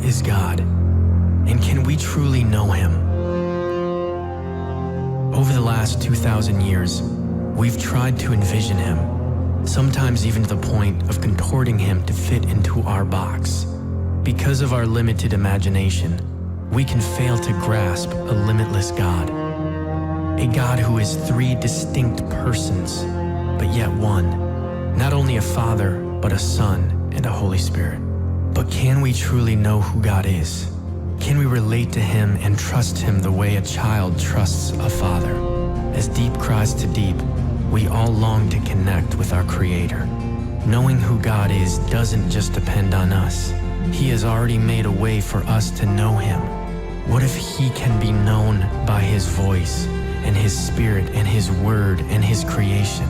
is God? And can we truly know him? Over the last 2,000 years, we've tried to envision him, sometimes even to the point of contorting him to fit into our box. Because of our limited imagination, we can fail to grasp a limitless God. A God who is three distinct persons, but yet one. Not only a Father, but a Son and a Holy Spirit. But can we truly know who God is? Can we relate to him and trust him the way a child trusts a father? As deep cries to deep, we all long to connect with our Creator. Knowing who God is doesn't just depend on us. He has already made a way for us to know him. What if he can be known by his voice and his spirit and his word and his creation?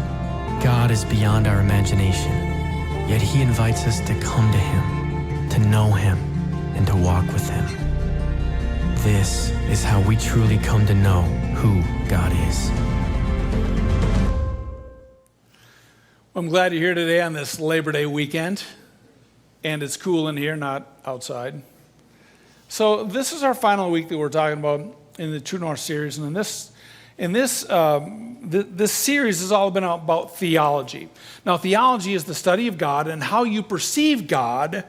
God is beyond our imagination, yet he invites us to come to him, to know him, and to walk with him. This is how we truly come to know who God is. I'm glad you're here today on this Labor Day weekend, and it's cool in here, not outside. So this is our final week that we're talking about in the True North series, and this series has all been about theology. Now, theology is the study of God, and how you perceive God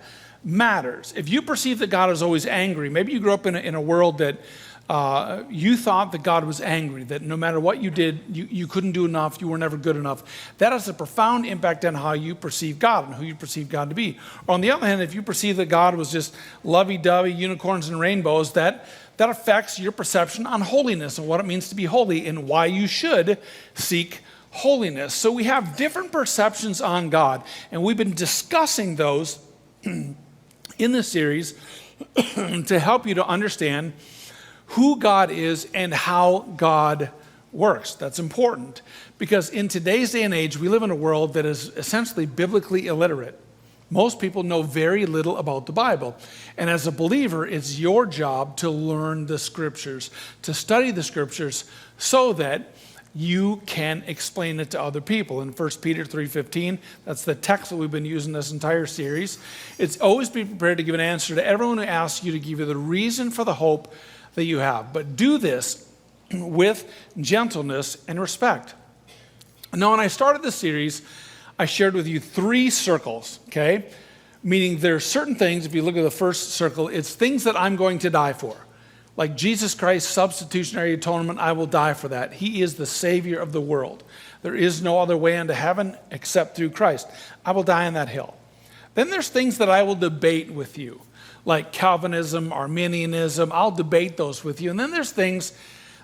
matters. If you perceive that God is always angry, maybe you grew up in a world that you thought that God was angry, that no matter what you did, you couldn't do enough, you were never good enough. That has a profound impact on how you perceive God and who you perceive God to be. Or on the other hand, if you perceive that God was just lovey-dovey, unicorns and rainbows, that affects your perception on holiness and what it means to be holy and why you should seek holiness. So we have different perceptions on God, and we've been discussing those in this series to help you to understand who God is and how God works. That's important because in today's day and age, we live in a world that is essentially biblically illiterate. Most people know very little about the Bible. And as a believer, it's your job to learn the scriptures, to study the scriptures so that you can explain it to other people. In 1 Peter 3:15, that's the text that we've been using this entire series. It's always be prepared to give an answer to everyone who asks you to give you the reason for the hope that you have. But do this with gentleness and respect. Now, when I started this series, I shared with you 3 circles, okay? Meaning there are certain things, if you look at the first circle, it's things that I'm going to die for. Like Jesus Christ's substitutionary atonement, I will die for that. He is the Savior of the world. There is no other way into heaven except through Christ. I will die on that hill. Then there's things that I will debate with you, like Calvinism, Arminianism. I'll debate those with you. And then there's things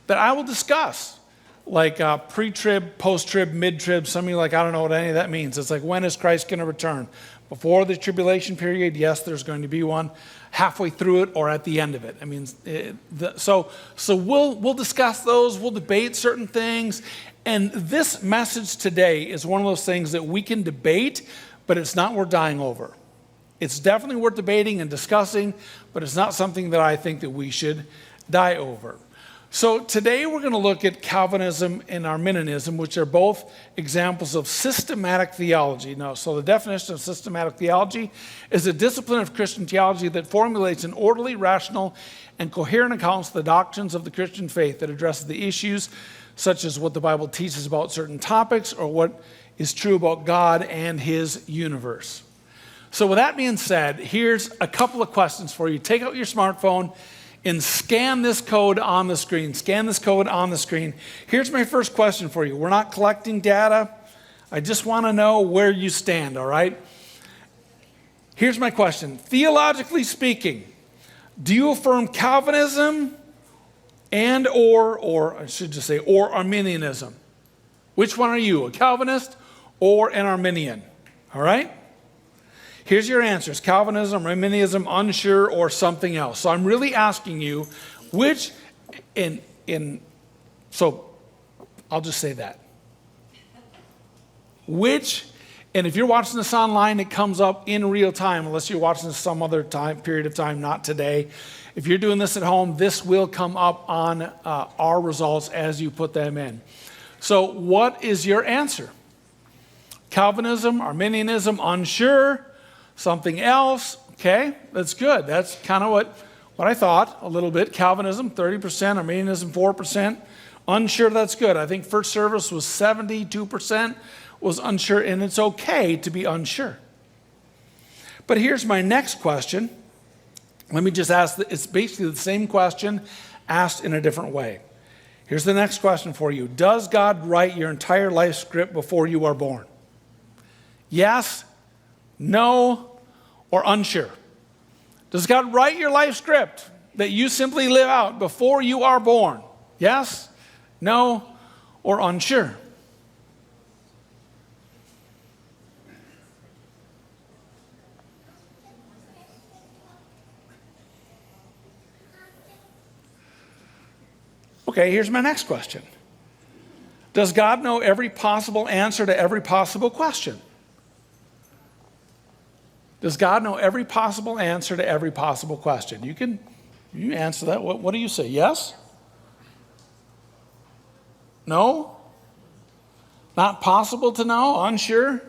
that I will discuss, like pre-trib, post-trib, mid-trib. Some of you are like, I don't know what any of that means. It's like, when is Christ going to return? Before the tribulation period? Yes, there's going to be one. Halfway through it or at the end of it. I mean, so we'll discuss those. We'll debate certain things. And this message today is one of those things that we can debate, but it's not worth dying over. It's definitely worth debating and discussing, but it's not something that I think that we should die over. So today we're going to look at Calvinism and Arminianism, which are both examples of systematic theology. Now, so the definition of systematic theology is a discipline of Christian theology that formulates an orderly, rational, and coherent accounts of the doctrines of the Christian faith that addresses the issues such as what the Bible teaches about certain topics or what is true about God and his universe. So with that being said, here's a couple of questions for you. Take out your smartphone and scan this code on the screen. Scan this code on the screen. Here's my first question for you. We're not collecting data. I just want to know where you stand, all right? Here's my question. Theologically speaking, do you affirm Calvinism and or I should just say, or Arminianism? Which one are you, a Calvinist or an Arminian? All right? Here's your answers: Calvinism, Arminianism, unsure, or something else. So I'm really asking you which, so I'll just say that. Which, and if you're watching this online, it comes up in real time, unless you're watching this some other time, period of time, not today. If you're doing this at home, this will come up on our results as you put them in. So what is your answer? Calvinism, Arminianism, unsure, something else, Okay, that's good. That's kind of what I thought a little bit. Calvinism, 30%, Arminianism, 4%. Unsure, that's good. I think first service was 72% was unsure, and it's okay to be unsure. But here's my next question. Let me just ask, it's basically the same question asked in a different way. Here's the next question for you. Does God write your entire life script before you are born? Yes, no, or unsure? Does God write your life script that you simply live out before you are born? Yes, no, or unsure? Okay, here's my next question. Does God know every possible answer to every possible question? Does God know every possible answer to every possible question? You answer that. What do you say? Yes? No? Not possible to know? Unsure?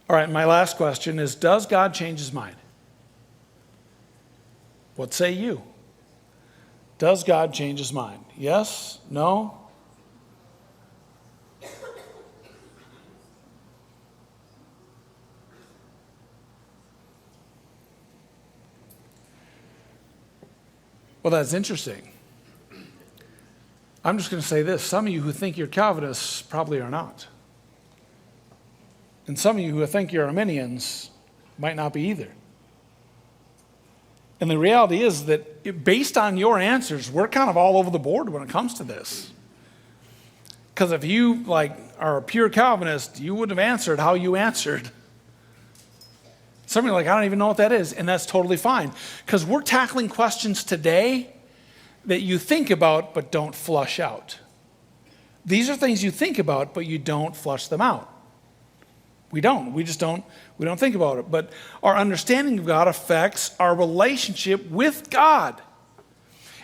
All right, my last question is, does God change his mind? What say you? Does God change his mind? Yes? No? Well, that's interesting. I'm just going to say this. Some of you who think you're Calvinists probably are not. And some of you who think you're Arminians might not be either. And the reality is that based on your answers, we're kind of all over the board when it comes to this. Because if you are a pure Calvinist, you wouldn't have answered how you answered. Some of you are like, I don't even know what that is. And that's totally fine. Because we're tackling questions today that you think about but don't flush out. These are things you think about but you don't flush them out. We don't. We don't think about it. But our understanding of God affects our relationship with God.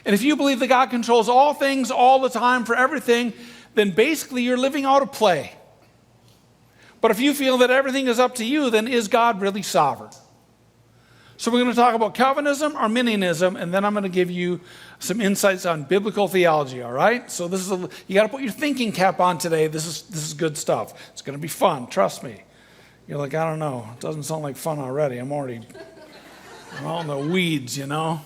And if you believe that God controls all things all the time for everything, then basically you're living out of play. But if you feel that everything is up to you, then is God really sovereign? So we're going to talk about Calvinism, Arminianism, and then I'm going to give you some insights on biblical theology, all right? So you got to put your thinking cap on today. This is good stuff. It's going to be fun, trust me. You're like, I don't know. It doesn't sound like fun already. I'm all in the weeds, you know.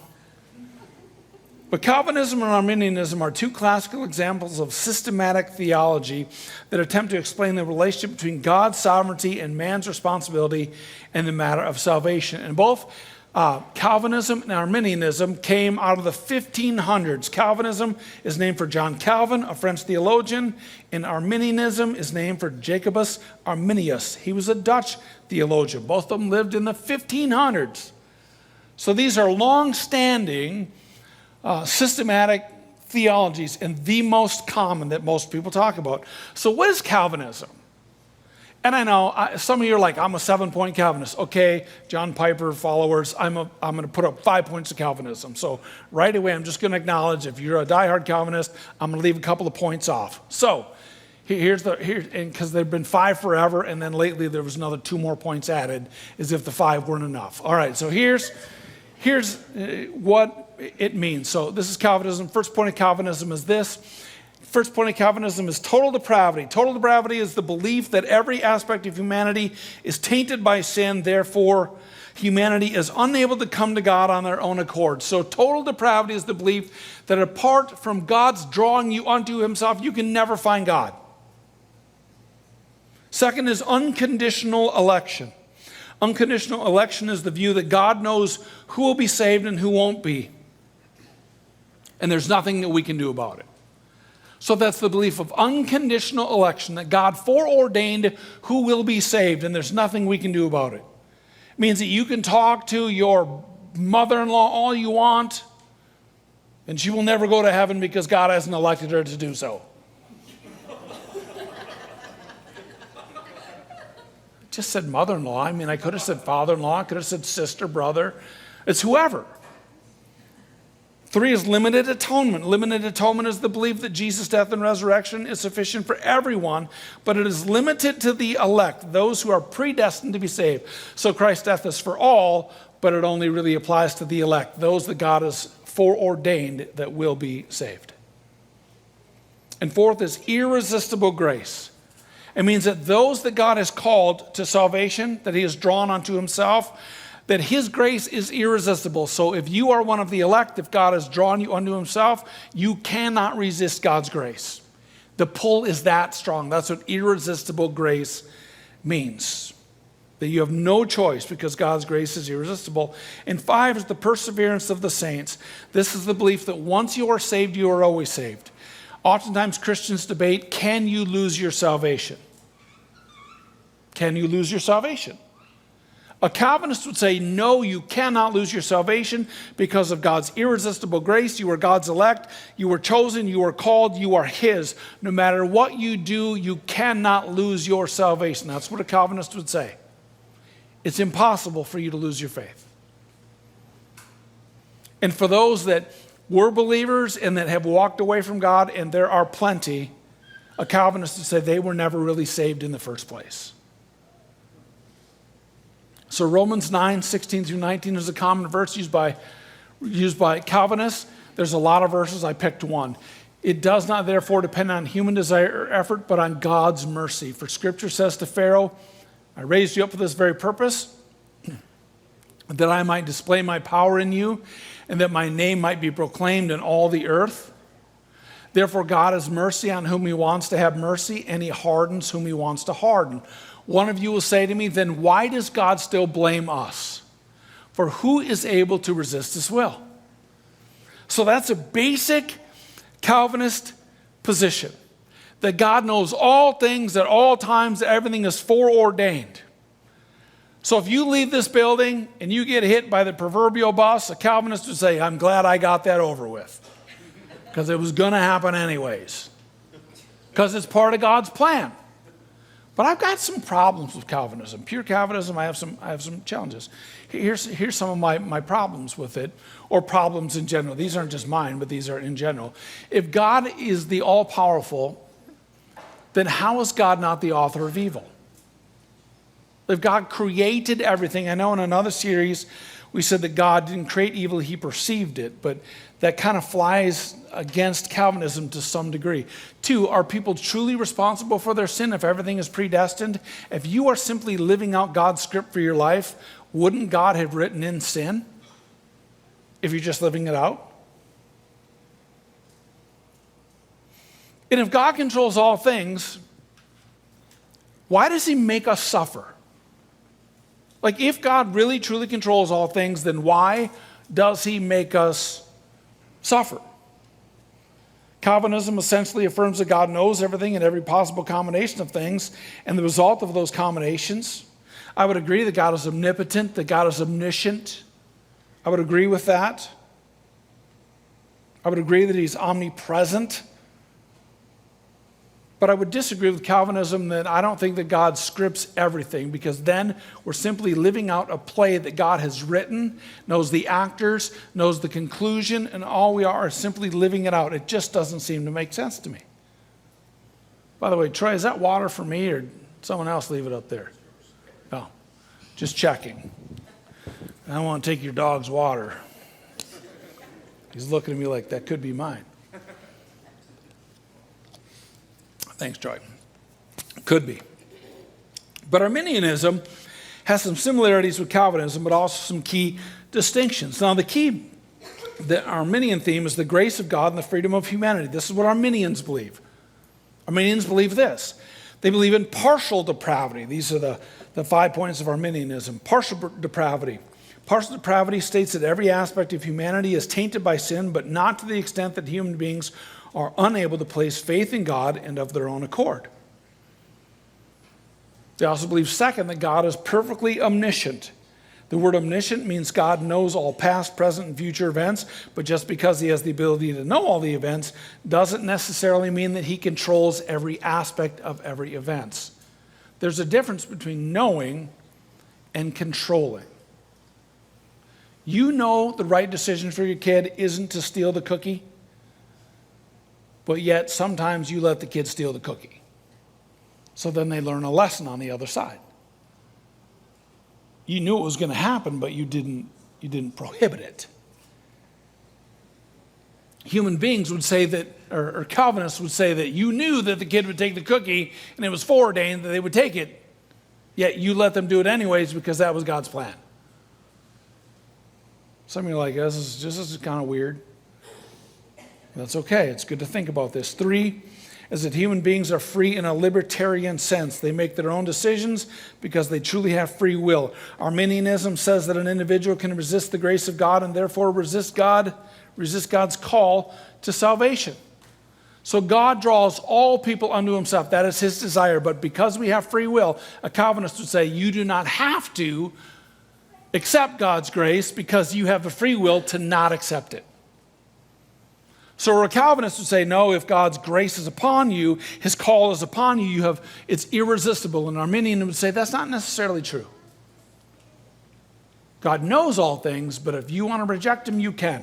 But Calvinism and Arminianism are two classical examples of systematic theology that attempt to explain the relationship between God's sovereignty and man's responsibility in the matter of salvation. And both Calvinism and Arminianism came out of the 1500s. Calvinism is named for John Calvin, a French theologian, and Arminianism is named for Jacobus Arminius. He was a Dutch theologian. Both of them lived in the 1500s. So these are long-standing systematic theologies and the most common that most people talk about. So what is Calvinism? And I know some of you are like, I'm a 7-point Calvinist. Okay, John Piper followers, I'm going to put up 5 points of Calvinism. So right away, I'm just going to acknowledge if you're a diehard Calvinist, I'm going to leave a couple of points off. So because there have been 5 forever, and then lately there was another 2 more points added, as if the 5 weren't enough. All right, so here's what it means. So this is Calvinism. First point of Calvinism is this. First point of Calvinism is total depravity. Total depravity is the belief that every aspect of humanity is tainted by sin. Therefore, humanity is unable to come to God on their own accord. So total depravity is the belief that apart from God's drawing you unto himself, you can never find God. Second is unconditional election. Unconditional election is the view that God knows who will be saved and who won't be. And there's nothing that we can do about it. So that's the belief of unconditional election, that God foreordained who will be saved, and there's nothing we can do about it. It means that you can talk to your mother-in-law all you want, and she will never go to heaven because God hasn't elected her to do so. Just said mother-in-law. I mean, I could have said father-in-law. I could have said sister, brother. It's whoever. 3 is limited atonement. Limited atonement is the belief that Jesus' death and resurrection is sufficient for everyone, but it is limited to the elect, those who are predestined to be saved. So Christ's death is for all, but it only really applies to the elect, those that God has foreordained that will be saved. And 4th is irresistible grace. It means that those that God has called to salvation, that he has drawn unto himself, that his grace is irresistible. So if you are one of the elect, if God has drawn you unto himself, you cannot resist God's grace. The pull is that strong. That's what irresistible grace means. That you have no choice because God's grace is irresistible. And 5 is the perseverance of the saints. This is the belief that once you are saved, you are always saved. Oftentimes Christians debate, can you lose your salvation? Can you lose your salvation? A Calvinist would say, no, you cannot lose your salvation because of God's irresistible grace. You are God's elect. You were chosen. You are called. You are his. No matter what you do, you cannot lose your salvation. That's what a Calvinist would say. It's impossible for you to lose your faith. And for those that were believers and that have walked away from God, and there are plenty, a Calvinist would say they were never really saved in the first place. So Romans 9:16-19 is a common verse used by Calvinists. There's a lot of verses. I picked one. It does not therefore depend on human desire or effort, but on God's mercy. For Scripture says to Pharaoh, I raised you up for this very purpose, that I might display my power in you, and that my name might be proclaimed in all the earth. Therefore God has mercy on whom he wants to have mercy, and he hardens whom he wants to harden. One of you will say to me, then why does God still blame us? For who is able to resist his will? So that's a basic Calvinist position. That God knows all things at all times, that everything is foreordained. So if you leave this building and you get hit by the proverbial bus, a Calvinist would say, I'm glad I got that over with. Because it was going to happen anyways. Because it's part of God's plan. But I've got some problems with Calvinism. Pure Calvinism, I have some challenges. Here's some of my problems with it, or problems in general. These aren't just mine, but these are in general. If God is the all-powerful, then how is God not the author of evil? If God created everything, I know in another series we said that God didn't create evil, he perceived it, but that kind of flies against Calvinism to some degree. 2, are people truly responsible for their sin if everything is predestined? If you are simply living out God's script for your life, wouldn't God have written in sin if you're just living it out? And if God controls all things, why does he make us suffer? Like, if God really truly controls all things, then why does he make us suffer? Calvinism essentially affirms that God knows everything and every possible combination of things, and the result of those combinations. I would agree that God is omnipotent, that God is omniscient. I would agree with that. I would agree that he's omnipresent. But I would disagree with Calvinism that I don't think that God scripts everything, because then we're simply living out a play that God has written, knows the actors, knows the conclusion, and all we are simply living it out. It just doesn't seem to make sense to me. By the way, Troy, is that water for me or someone else leave it up there? Oh, just checking. I don't want to take your dog's water. He's looking at me like that could be mine. Thanks, Troy. Could be. But Arminianism has some similarities with Calvinism, but also some key distinctions. Now, the Arminian theme is the grace of God and the freedom of humanity. This is what Arminians believe. Arminians believe this. They believe in partial depravity. These are the 5 points of Arminianism. Partial depravity. Partial depravity states that every aspect of humanity is tainted by sin, but not to the extent that human beings are unable to place faith in God and of their own accord. They also believe, second, that God is perfectly omniscient. The word omniscient means God knows all past, present, and future events, but just because he has the ability to know all the events doesn't necessarily mean that he controls every aspect of every event. There's a difference between knowing and controlling. You know the right decision for your kid isn't to steal the cookie, but yet sometimes you let the kid steal the cookie. So then they learn a lesson on the other side. You knew it was going to happen, but you didn't prohibit it. Human beings would say that, or Calvinists would say that you knew that the kid would take the cookie and it was foreordained that they would take it, yet you let them do it anyways because that was God's plan. Some of you are like, this is kind of weird. That's okay. It's good to think about this. 3 is that human beings are free in a libertarian sense. They make their own decisions because they truly have free will. Arminianism says that an individual can resist the grace of God and therefore resist God's call to salvation. So God draws all people unto himself. That is his desire. But because we have free will, a Calvinist would say you do not have to accept God's grace because you have the free will to not accept it. So a Calvinist would say, no, if God's grace is upon you, his call is upon you, it's irresistible. And Arminian would say that's not necessarily true. God knows all things, but if you want to reject him, you can.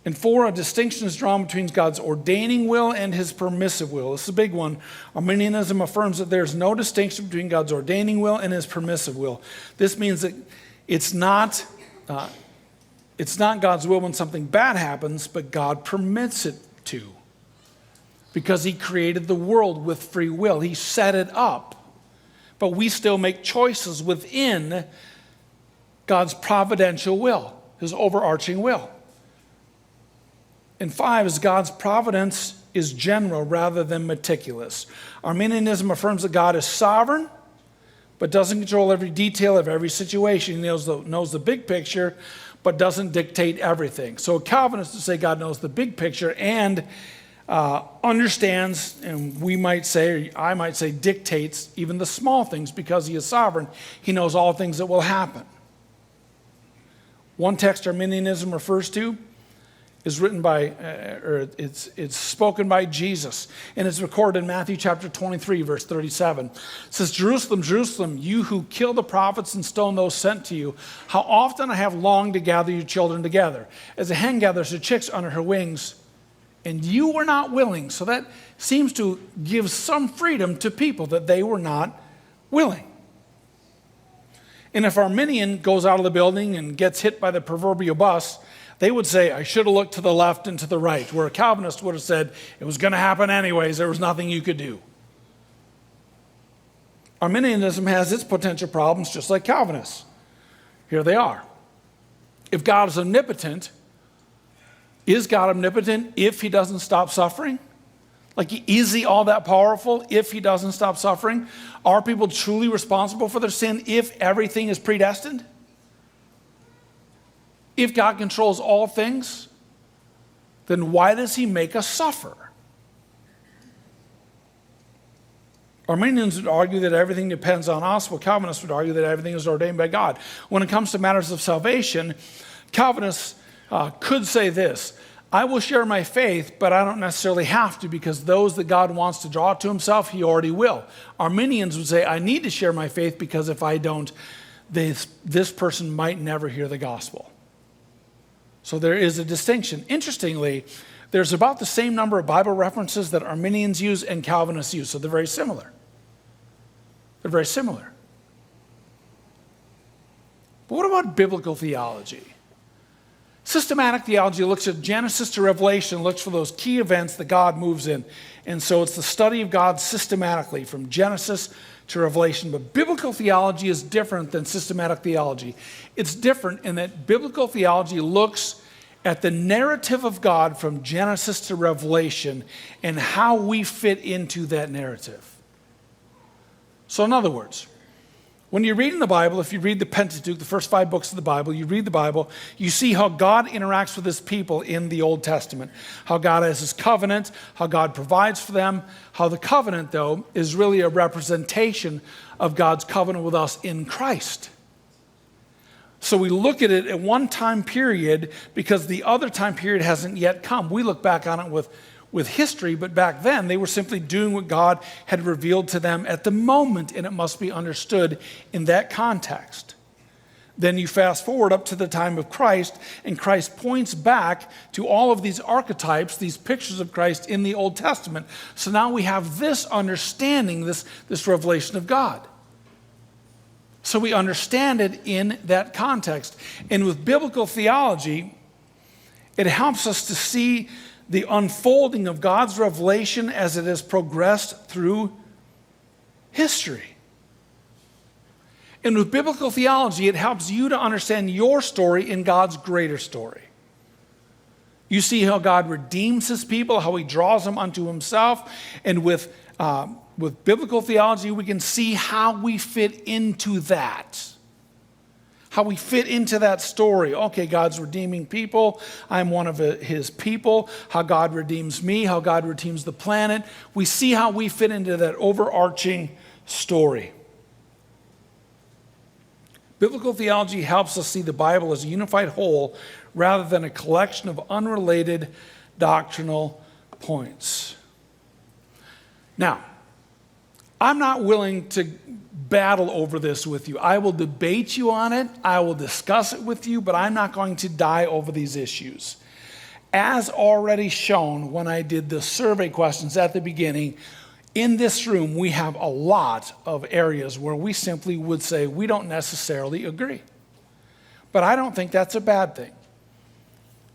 And 4, a distinction is drawn between God's ordaining will and his permissive will. This is a big one. Arminianism affirms that there's no distinction between God's ordaining will and his permissive will. This means that it's not God's will when something bad happens, but God permits it to. Because he created the world with free will. He set it up. But we still make choices within God's providential will, his overarching will. And 5 is God's providence is general rather than meticulous. Arminianism affirms that God is sovereign, but doesn't control every detail of every situation. He knows the big picture, but doesn't dictate everything. So a Calvinist would say God knows the big picture and understands, and we might say, or I might say, dictates even the small things because he is sovereign. He knows all things that will happen. One text Arminianism refers to is written by, it's spoken by Jesus, and it's recorded in Matthew chapter 23, verse 37. It says, Jerusalem, Jerusalem, you who kill the prophets and stone those sent to you, how often I have longed to gather your children together, as a hen gathers her chicks under her wings, and you were not willing. So that seems to give some freedom to people that they were not willing. And if Arminian goes out of the building and gets hit by the proverbial bus, they would say, I should have looked to the left and to the right, where a Calvinist would have said, it was going to happen anyways, there was nothing you could do. Arminianism has its potential problems just like Calvinists. Here they are. If God is omnipotent, is God omnipotent if he doesn't stop suffering? Like, is he all that powerful if he doesn't stop suffering? Are people truly responsible for their sin if everything is predestined? If God controls all things, then why does he make us suffer? Arminians would argue that everything depends on us, while Calvinists would argue that everything is ordained by God. When it comes to matters of salvation, Calvinists could say this: I will share my faith, but I don't necessarily have to, because those that God wants to draw to himself, he already will. Arminians would say, I need to share my faith because if I don't, this person might never hear the gospel. So there is a distinction. Interestingly, there's about the same number of Bible references that Arminians use and Calvinists use, so they're very similar. They're very similar. But what about biblical theology? Systematic theology looks at Genesis to Revelation, looks for those key events that God moves in. And so it's the study of God systematically from Genesis to Revelation. But biblical theology is different than systematic theology. It's different in that biblical theology looks at the narrative of God from Genesis to Revelation and how we fit into that narrative. So in other words, when you're reading the Bible, if you read the Pentateuch, the first 5 books of the Bible, you read the Bible, you see how God interacts with his people in the Old Testament, how God has his covenant, how God provides for them, how the covenant, though, is really a representation of God's covenant with us in Christ. So we look at it at one time period because the other time period hasn't yet come. We look back on it with history, but back then they were simply doing what God had revealed to them at the moment, and it must be understood in that context. Then you fast forward up to the time of Christ, and Christ points back to all of these archetypes, these pictures of Christ in the Old Testament. So now we have this understanding, this revelation of God. So we understand it in that context. And with biblical theology, it helps us to see the unfolding of God's revelation as it has progressed through history. And with biblical theology, it helps you to understand your story in God's greater story. You see how God redeems his people, how he draws them unto himself. And with biblical theology, we can see how we fit into that. How we fit into that story. Okay, God's redeeming people. I'm one of his people. How God redeems me. How God redeems the planet. We see how we fit into that overarching story. Biblical theology helps us see the Bible as a unified whole rather than a collection of unrelated doctrinal points. Now, I'm not willing to battle over this with you. I will debate you on it. I will discuss it with you, but I'm not going to die over these issues. As already shown when I did the survey questions at the beginning, in this room, we have a lot of areas where we simply would say we don't necessarily agree. But I don't think that's a bad thing.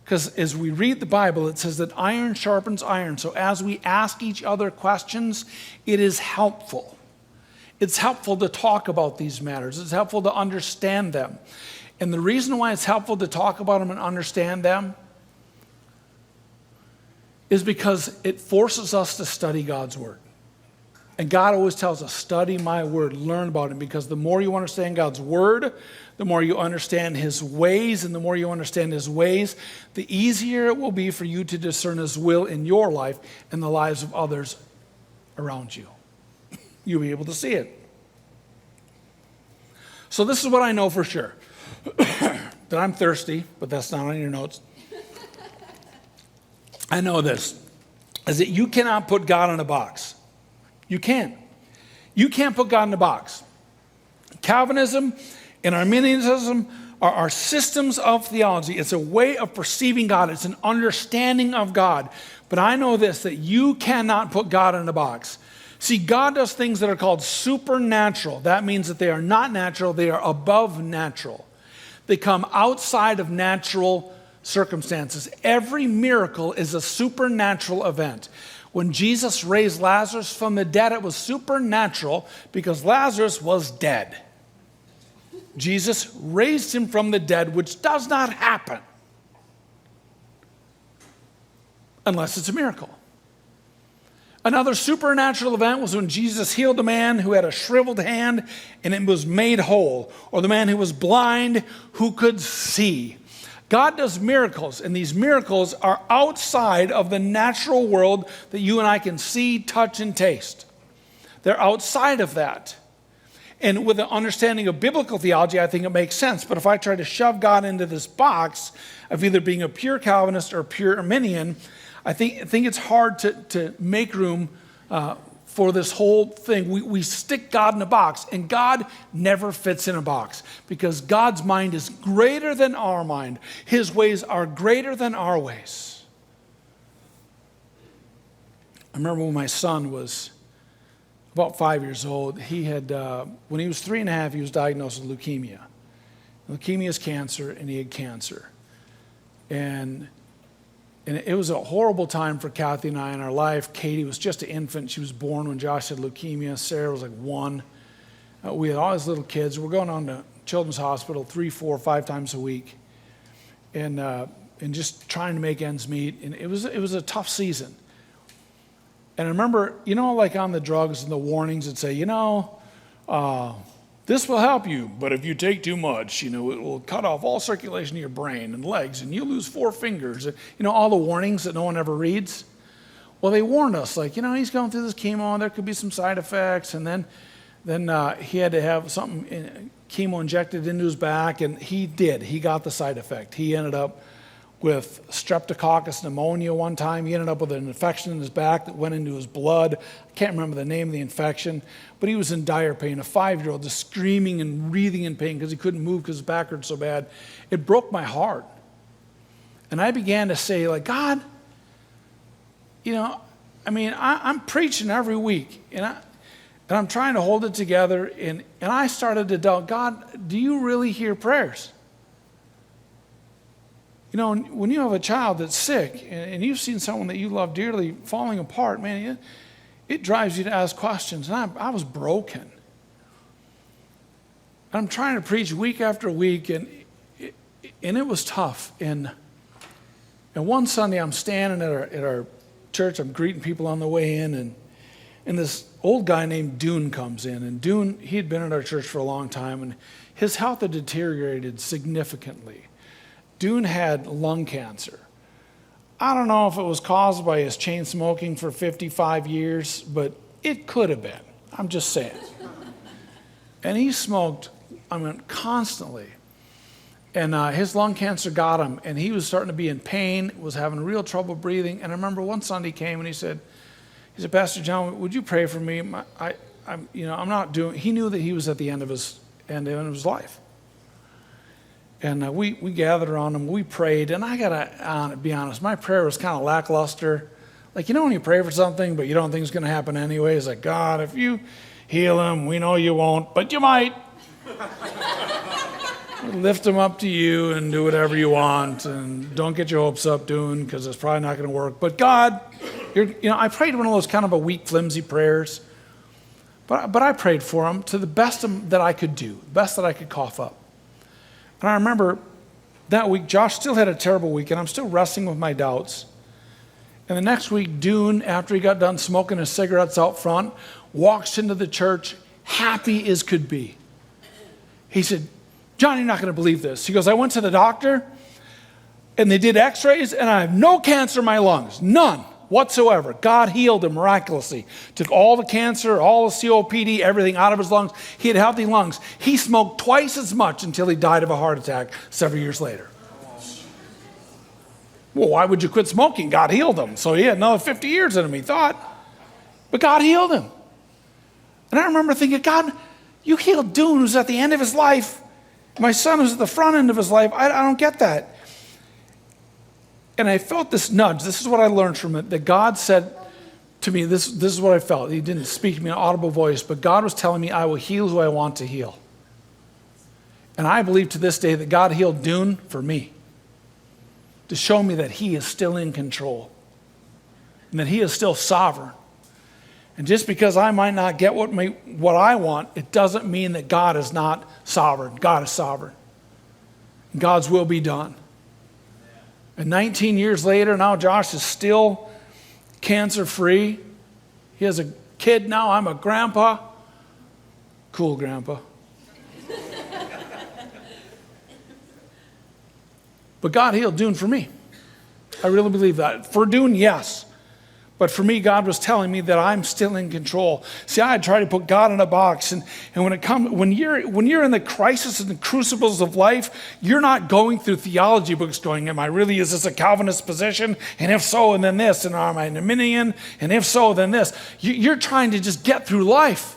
Because as we read the Bible, it says that iron sharpens iron. So as we ask each other questions, it is helpful. It's helpful to talk about these matters. It's helpful to understand them. And the reason why it's helpful to talk about them and understand them is because it forces us to study God's word. And God always tells us, study my word, learn about it, because the more you understand God's word, the more you understand his ways, and the more you understand his ways, the easier it will be for you to discern his will in your life and the lives of others around you. You'll be able to see it. So this is what I know for sure. That I'm thirsty, but that's not on your notes. I know this, is that you cannot put God in a box. You can't. You can't put God in a box. Calvinism and Arminianism are systems of theology. It's a way of perceiving God. It's an understanding of God. But I know this, that you cannot put God in a box. See, God does things that are called supernatural. That means that they are not natural, they are above natural. They come outside of natural circumstances. Every miracle is a supernatural event. When Jesus raised Lazarus from the dead, it was supernatural because Lazarus was dead. Jesus raised him from the dead, which does not happen unless it's a miracle. Another supernatural event was when Jesus healed a man who had a shriveled hand and it was made whole, or the man who was blind who could see. God does miracles, and these miracles are outside of the natural world that you and I can see, touch, and taste. They're outside of that. And with an understanding of biblical theology, I think it makes sense. But if I try to shove God into this box of either being a pure Calvinist or a pure Arminian, I think it's hard to make room for this whole thing. We stick God in a box, and God never fits in a box because God's mind is greater than our mind. His ways are greater than our ways. I remember when my son was about 5 years old, he had, when he was 3.5, he was diagnosed with leukemia. Leukemia is cancer, and he had cancer. And it was a horrible time for Kathy and I in our life. Katie was just an infant. She was born when Josh had leukemia. Sarah was like 1. We had all these little kids. We're going on to Children's Hospital 3, 4, 5 times a week, and just trying to make ends meet. And it was a tough season. And I remember, like on the drugs and the warnings, it'd say, this will help you, but if you take too much, it will cut off all circulation to your brain and legs, and you'll lose 4 fingers. All the warnings that no one ever reads. Well, they warned us, he's going through this chemo, and there could be some side effects, and then he had to have chemo injected into his back, and he did. He got the side effect. He ended up with streptococcus pneumonia one time. He ended up with an infection in his back that went into his blood. I can't remember the name of the infection, but he was in dire pain. A 5-year-old just screaming and wreathing in pain because he couldn't move because his back hurt so bad. It broke my heart. And I began to say, like, God, I'm preaching every week, and I'm trying to hold it together, and I started to doubt, God, do you really hear prayers? When you have a child that's sick, and you've seen someone that you love dearly falling apart, man, it drives you to ask questions. And I was broken. I'm trying to preach week after week, and it was tough. And one Sunday, I'm standing at our church. I'm greeting people on the way in, and this old guy named Dune comes in. And Dune, he had been at our church for a long time, and his health had deteriorated significantly. Dune had lung cancer. I don't know if it was caused by his chain smoking for 55 years, but it could have been. I'm just saying. And he smoked, constantly. And his lung cancer got him, and he was starting to be in pain, was having real trouble breathing. And I remember one Sunday he came and he said, Pastor John, would you pray for me? I'm not doing. He knew that he was at the end of his life. And we gathered around him, we prayed, and I gotta be honest, my prayer was kind of lackluster. Like, when you pray for something, but you don't think it's gonna happen anyway, it's like, God, if you heal him, we know you won't, but you might. Lift him up to you and do whatever you want, and don't get your hopes up, Dune, because it's probably not gonna work. But God, I prayed one of those kind of a weak, flimsy prayers, but I prayed for him to the best that I could do, the best that I could cough up. And I remember that week, Josh still had a terrible week, and I'm still wrestling with my doubts. And the next week, Dune, after he got done smoking his cigarettes out front, walks into the church, happy as could be. He said, John, you're not going to believe this. He goes, I went to the doctor, and they did x-rays, and I have no cancer in my lungs, none whatsoever. God healed him miraculously. Took all the cancer, all the COPD, everything out of his lungs. He had healthy lungs. He smoked twice as much until he died of a heart attack several years later. Well, why would you quit smoking? God healed him. So he had another 50 years in him, he thought. But God healed him. And I remember thinking, God, you healed Dune, who's at the end of his life. My son who's at the front end of his life. I don't get that. And I felt this nudge. This is what I learned from it, that God said to me, this is what I felt. He didn't speak to me in an audible voice, but God was telling me I will heal who I want to heal. And I believe to this day that God healed Dune for me, to show me that he is still in control and that he is still sovereign. And just because I might not get what I want, it doesn't mean that God is not sovereign. God is sovereign. God's will be done. And 19 years later, now Josh is still cancer-free. He has a kid now. I'm a grandpa. Cool grandpa. But God healed Dune for me. I really believe that. For Dune, yes. But for me, God was telling me that I'm still in control. See, I try to put God in a box, and when you're in the crisis and the crucibles of life, you're not going through theology books going, is this a Calvinist position? And if so, and then this, and am I an Arminian? And if so, then this. You're trying to just get through life.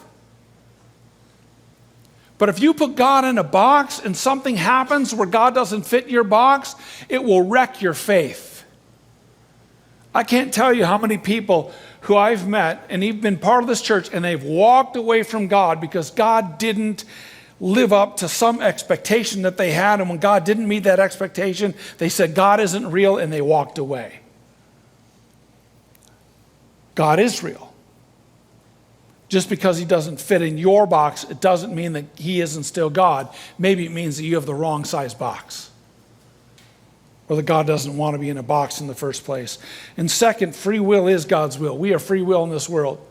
But if you put God in a box and something happens where God doesn't fit your box, it will wreck your faith. I can't tell you how many people who I've met and have been part of this church and they've walked away from God because God didn't live up to some expectation that they had. And when God didn't meet that expectation, they said, God isn't real, and they walked away. God is real. Just because he doesn't fit in your box, it doesn't mean that he isn't still God. Maybe it means that you have the wrong size box. Or that God doesn't want to be in a box in the first place. And second, free will is God's will. We have free will in this world.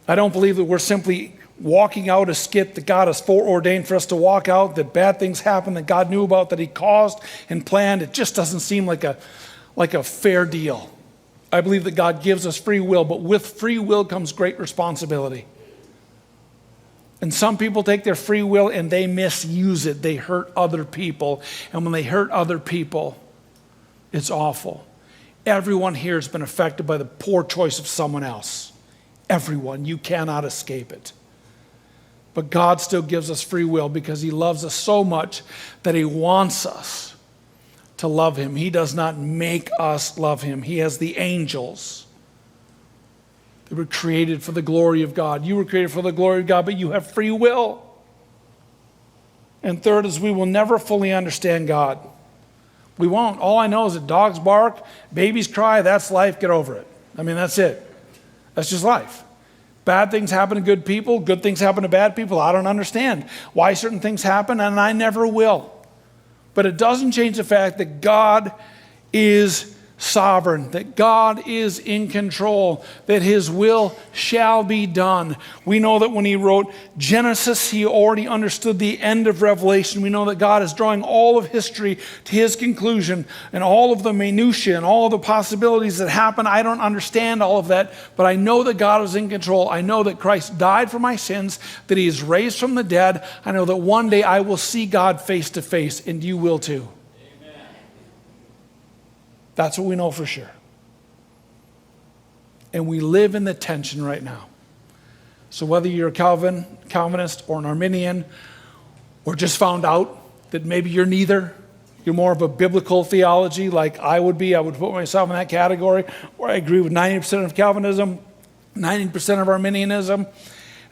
I don't believe that we're simply walking out a skit that God has foreordained for us to walk out, that bad things happen that God knew about, that he caused and planned. It just doesn't seem like a fair deal. I believe that God gives us free will, but with free will comes great responsibility. And some people take their free will and they misuse it. They hurt other people. And when they hurt other people, It's awful. Everyone here has been affected by the poor choice of someone else. Everyone. You cannot escape it. But God still gives us free will because he loves us so much that he wants us to love him. He does not make us love him. He has the angels. They were created for the glory of God. You were created for the glory of God, but you have free will. And third is we will never fully understand God. We won't. All I know is that dogs bark, babies cry, that's life, get over it. I mean, that's it. That's just life. Bad things happen to good people, good things happen to bad people. I don't understand why certain things happen, and I never will. But it doesn't change the fact that God is sovereign, that God is in control, that his will shall be done. We know that when he wrote Genesis, he already understood the end of Revelation. We know that God is drawing all of history to his conclusion, and all of the minutiae and all the possibilities that happen. I don't understand all of that, but I know that God is in control. I know that Christ died for my sins, that he is raised from the dead. I know that one day I will see God face to face, and you will too. That's what we know for sure. And we live in the tension right now. So whether you're a Calvinist or an Arminian, or just found out that maybe you're neither, you're more of a biblical theology like I would be, I would put myself in that category, where I agree with 90% of Calvinism, 90% of Arminianism,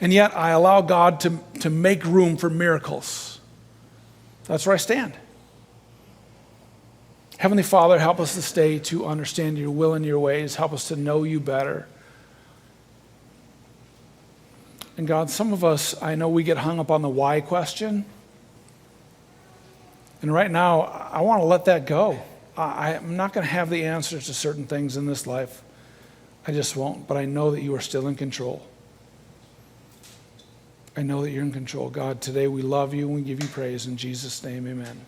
and yet I allow God to make room for miracles. That's where I stand. Heavenly Father, help us this day to understand your will and your ways. Help us to know you better. And God, some of us, I know we get hung up on the why question. And right now, I want to let that go. I'm not going to have the answers to certain things in this life. I just won't. But I know that you are still in control. I know that you're in control. God, today we love you and we give you praise. In Jesus' name, amen.